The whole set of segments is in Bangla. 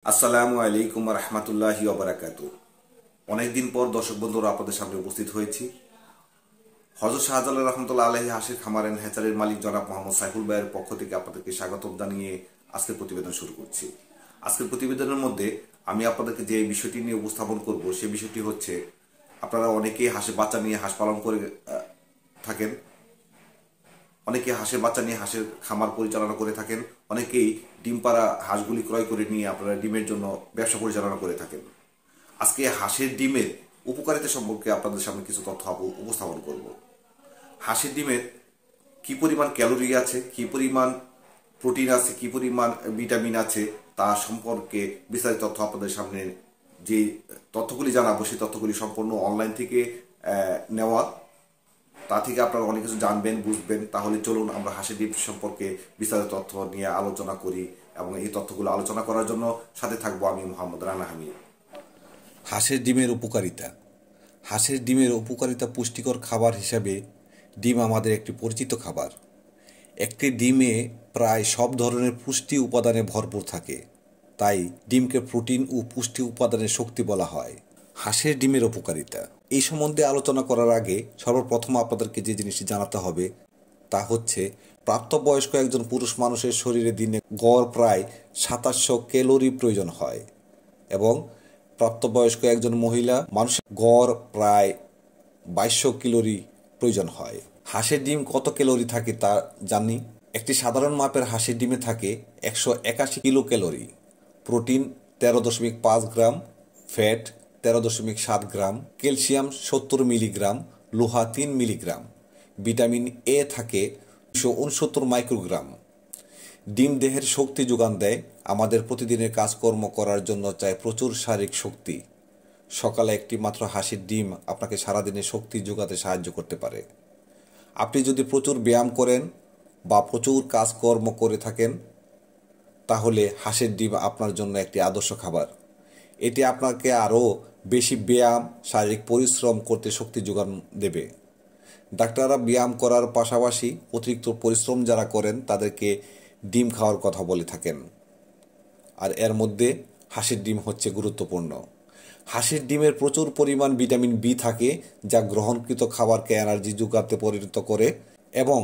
আসসালামু আলাইকুম রহমতুল্লাহি ওবারাকাতু। অনেকদিন পর দর্শক বন্ধুরা আপনাদের সামনে উপস্থিত হয়েছি। হযরত শাহজালাল রহমতুল্লাহ আলাইহি হাঁসের খামার এন্ড হ্যাচারির মালিক জনাব মোহাম্মদ সাইফুল ভাইয়ের পক্ষ থেকে আপনাদেরকে স্বাগতম জানিয়ে আজকের প্রতিবেদন শুরু করছি। আজকের প্রতিবেদনের মধ্যে আমি আপনাদেরকে যে বিষয়টি নিয়ে উপস্থাপন করব সেই বিষয়টি হচ্ছে, আপনারা অনেকেই হাঁসের বাচ্চা নিয়ে হাঁস পালন করে থাকেন, অনেকে হাঁসের বাচ্চা নিয়ে হাঁসের খামার পরিচালনা করে থাকেন, অনেকেই ডিম পাড়া হাঁসগুলি ক্রয় করে নিয়ে আপনারা ডিমের জন্য ব্যবসা পরিচালনা করে থাকেন। আজকে হাঁসের ডিমের উপকারিতা সম্পর্কে আপনাদের সামনে কিছু তথ্য উপস্থাপন করব। হাঁসের ডিমের কি পরিমাণ ক্যালোরি আছে, কি পরিমাণ প্রোটিন আছে, কি পরিমাণ ভিটামিন আছে তা সম্পর্কে বিস্তারিত তথ্য আপনাদের সামনে যে তথ্যগুলি জানাবো সেই তথ্যগুলি সম্পূর্ণ অনলাইন থেকে নেওয়া। তা থেকে আপনারা অনেক কিছু জানবেন, বুঝবেন। তাহলে চলুন আমরা হাঁসের ডিম সম্পর্কে বিস্তারিত তথ্য নিয়ে আলোচনা করি, এবং এই তথ্যগুলো আলোচনা করার জন্য সাথে থাকবো আমি মোহাম্মদ রানা হামিদ। হাঁসের ডিমের উপকারিতা। হাঁসের ডিমের উপকারিতা পুষ্টিকর খাবার হিসাবে ডিম আমাদের একটি পরিচিত খাবার। একটি ডিমে প্রায় সব ধরনের পুষ্টি উপাদানে ভরপুর থাকে, তাই ডিমকে প্রোটিন ও পুষ্টি উপাদানের শক্তি বলা হয়। হাঁসের ডিমের উপকারিতা এই সম্বন্ধে আলোচনা করার আগে সর্বপ্রথম আপনাদেরকে যে জিনিসটি জানাতে হবে তা হচ্ছে, প্রাপ্তবয়স্ক একজন পুরুষ মানুষের শরীরে দিনে গড় প্রায় 2700 ক্যালোরি প্রয়োজন হয়, এবং প্রাপ্তবয়স্ক একজন মহিলা মানুষের গড় প্রায় 2200 ক্যালোরি প্রয়োজন হয়। হাঁসের ডিম কত ক্যালোরি থাকে তা জানি। একটি সাধারণ মাপের হাঁসের ডিমে থাকে 181 কিলো ক্যালোরি, প্রোটিন 13.5 গ্রাম, ফ্যাট 13.7 গ্রাম, ক্যালসিয়াম 70 মিলিগ্রাম, লোহা 3 মিলিগ্রাম, ভিটামিন এ থাকে 269 মাইক্রোগ্রাম। ডিম দেহের শক্তি যোগান দেয়। আমাদের প্রতিদিনের কাজকর্ম করার জন্য চাই প্রচুর শারীরিক শক্তি। সকালে একটি মাত্র হাঁসের ডিম আপনাকে সারাদিনে শক্তি যোগাতে সাহায্য করতে পারে। আপনি যদি প্রচুর ব্যায়াম করেন বা প্রচুর কাজকর্ম করে থাকেন, তাহলে হাঁসের ডিম আপনার জন্য একটি আদর্শ খাবার। এটি আপনাকে আরও বেশি ব্যায়াম, শারীরিক পরিশ্রম করতে শক্তি যোগান দেবে। ডাক্তাররা ব্যায়াম করার পাশাপাশি অতিরিক্ত পরিশ্রম যারা করেন তাদেরকে ডিম খাওয়ার কথা বলে থাকেন, আর এর মধ্যে হাঁসের ডিম হচ্ছে গুরুত্বপূর্ণ। হাঁসের ডিমের প্রচুর পরিমাণ ভিটামিন বি থাকে, যা গ্রহণকৃত খাবারকে এনার্জি যোগাতে পরিণত করে এবং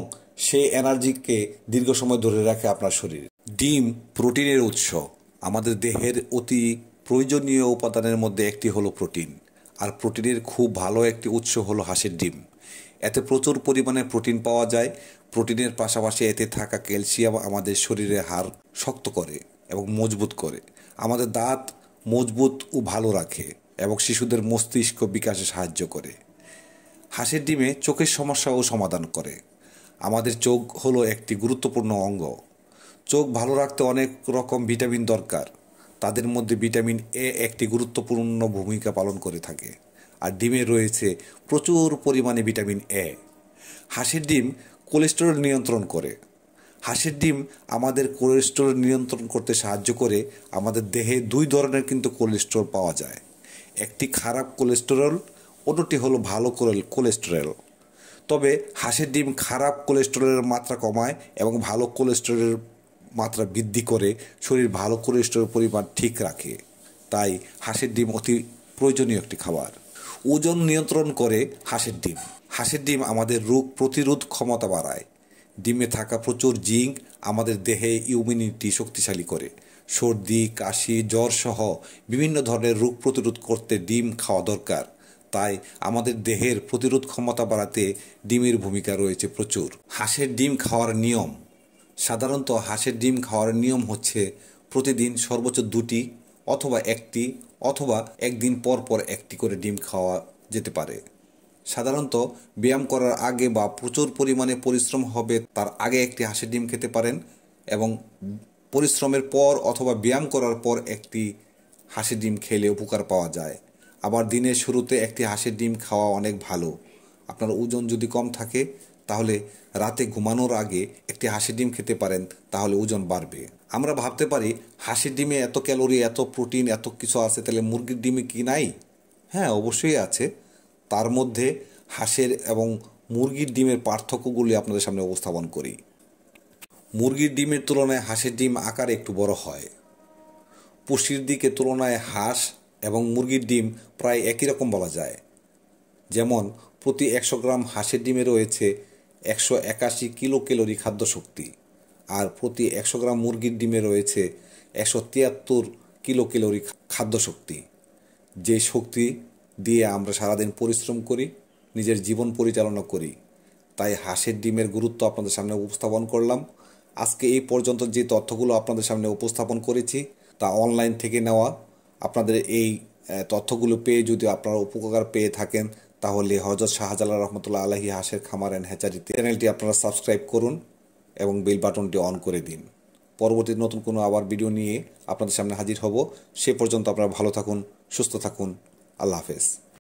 সেই এনার্জিকে দীর্ঘ সময় ধরে রাখে আপনার শরীরে। ডিম প্রোটিনের উৎস। আমাদের দেহের অতি প্রয়োজনীয় উপাদানের মধ্যে একটি হলো প্রোটিন, আর প্রোটিনের খুব ভালো একটি উৎস হলো হাঁসের ডিম। এতে প্রচুর পরিমাণে প্রোটিন পাওয়া যায়। প্রোটিনের পাশাপাশি এতে থাকা ক্যালসিয়াম আমাদের শরীরের হাড় শক্ত করে এবং মজবুত করে, আমাদের দাঁত মজবুত ও ভালো রাখে এবং শিশুদের মস্তিষ্ক বিকাশে সাহায্য করে। হাঁসের ডিমে চোখের সমস্যাও সমাধান করে। আমাদের চোখ হলো একটি গুরুত্বপূর্ণ অঙ্গ। চোখ ভালো রাখতে অনেক রকম ভিটামিন দরকার। তাদের মধ্যে ভিটামিন এ একটি গুরুত্বপূর্ণ ভূমিকা পালন করে থাকে, আর ডিমে রয়েছে প্রচুর পরিমাণে ভিটামিন এ। হাঁসের ডিম কোলেস্টেরল নিয়ন্ত্রণ করে। হাঁসের ডিম আমাদের কোলেস্টেরল নিয়ন্ত্রণ করতে সাহায্য করে। আমাদের দেহে দুই ধরনের কিন্তু কোলেস্টেরল পাওয়া যায়, একটি খারাপ কোলেস্টেরল, অন্যটি হলো ভালো কোলেস্টেরল। তবে হাঁসের ডিম খারাপ কোলেস্টেরলের মাত্রা কমায় এবং ভালো কোলেস্টেরলের মাত্রা বৃদ্ধি করে শরীর ভালো কোলেস্টেরল পরিমাণ ঠিক রাখে। তাই হাঁসের ডিম অতি প্রয়োজনীয় একটি খাবার। ওজন নিয়ন্ত্রণ করে হাঁসের ডিম। হাঁসের ডিম আমাদের রোগ প্রতিরোধ ক্ষমতা বাড়ায়। ডিমে থাকা প্রচুর জিঙ্ক আমাদের দেহে ইমিউনিটি শক্তিশালী করে। সর্দি, কাশি, জ্বর সহ বিভিন্ন ধরনের রোগ প্রতিরোধ করতে ডিম খাওয়া দরকার। তাই আমাদের দেহের প্রতিরোধ ক্ষমতা বাড়াতে ডিমের ভূমিকা রয়েছে প্রচুর। হাঁসের ডিম খাওয়ার নিয়ম। সাধারণত হাঁসের ডিম খাওয়ার নিয়ম হচ্ছে, প্রতিদিন সর্বোচ্চ 2টি অথবা 1টি অথবা একদিন পর পর 1টি করে ডিম খাওয়া যেতে পারে। সাধারণত ব্যায়াম করার আগে বা প্রচুর পরিমাণে পরিশ্রম হবে তার আগে একটি হাঁসের ডিম খেতে পারেন, এবং পরিশ্রমের পর অথবা ব্যায়াম করার পর একটি হাঁসের ডিম খেলে উপকার পাওয়া যায়। আবার দিনের শুরুতে একটি হাঁসের ডিম খাওয়া অনেক ভালো। আপনার ওজন যদি কম থাকে তাহলে রাতে ঘুমানোর আগে একটি হাঁসের ডিম খেতে পারেন, তাহলে ওজন বাড়বে। আমরা ভাবতে পারি হাঁসের ডিমে এত ক্যালোরি, এত প্রোটিন, এত কিছু আছে, তাহলে মুরগির ডিমে কি নাই? হ্যাঁ, অবশ্যই আছে। তার মধ্যে হাঁসের এবং মুরগির ডিমের পার্থক্যগুলি আপনাদের সামনে উপস্থাপন করি। মুরগির ডিমের তুলনায় হাঁসের ডিম আকারে একটু বড় হয়। পুষ্টির দিকে তুলনায় হাঁস এবং মুরগির ডিম প্রায় একই রকম বলা যায়। যেমন প্রতি 100 গ্রাম হাঁসের ডিমে রয়েছে 181 কিলো ক্যালোরি খাদ্য শক্তি, আর প্রতি 100 গ্রাম মুরগির ডিমে রয়েছে 173 কিলো ক্যালোরি খাদ্য শক্তি। যে শক্তি দিয়ে আমরা সারাদিন পরিশ্রম করি, নিজের জীবন পরিচালনা করি। তাই হাঁসের ডিমের গুরুত্ব আপনাদের সামনে উপস্থাপন করলাম। আজকে এই পর্যন্ত যে তথ্যগুলো আপনাদের সামনে উপস্থাপন করেছি তা অনলাইন থেকে নেওয়া। আপনাদের এই তথ্যগুলো পেয়ে যদি আপনারা উপকার পেয়ে থাকেন তাহলে হযরত শাহজালাল রহমতুল্লাহ আলাইহি হাঁসের খামার অ্যান্ড হ্যাচারিতে চ্যানেলটি আপনারা সাবস্ক্রাইব করুন এবং বেল বাটনটি অন করে দিন। পরবর্তী নতুন কোনো আবার ভিডিও নিয়ে আপনাদের সামনে হাজির হব। সে পর্যন্ত আপনারা ভালো থাকুন, সুস্থ থাকুন। আল্লাহ হাফেজ।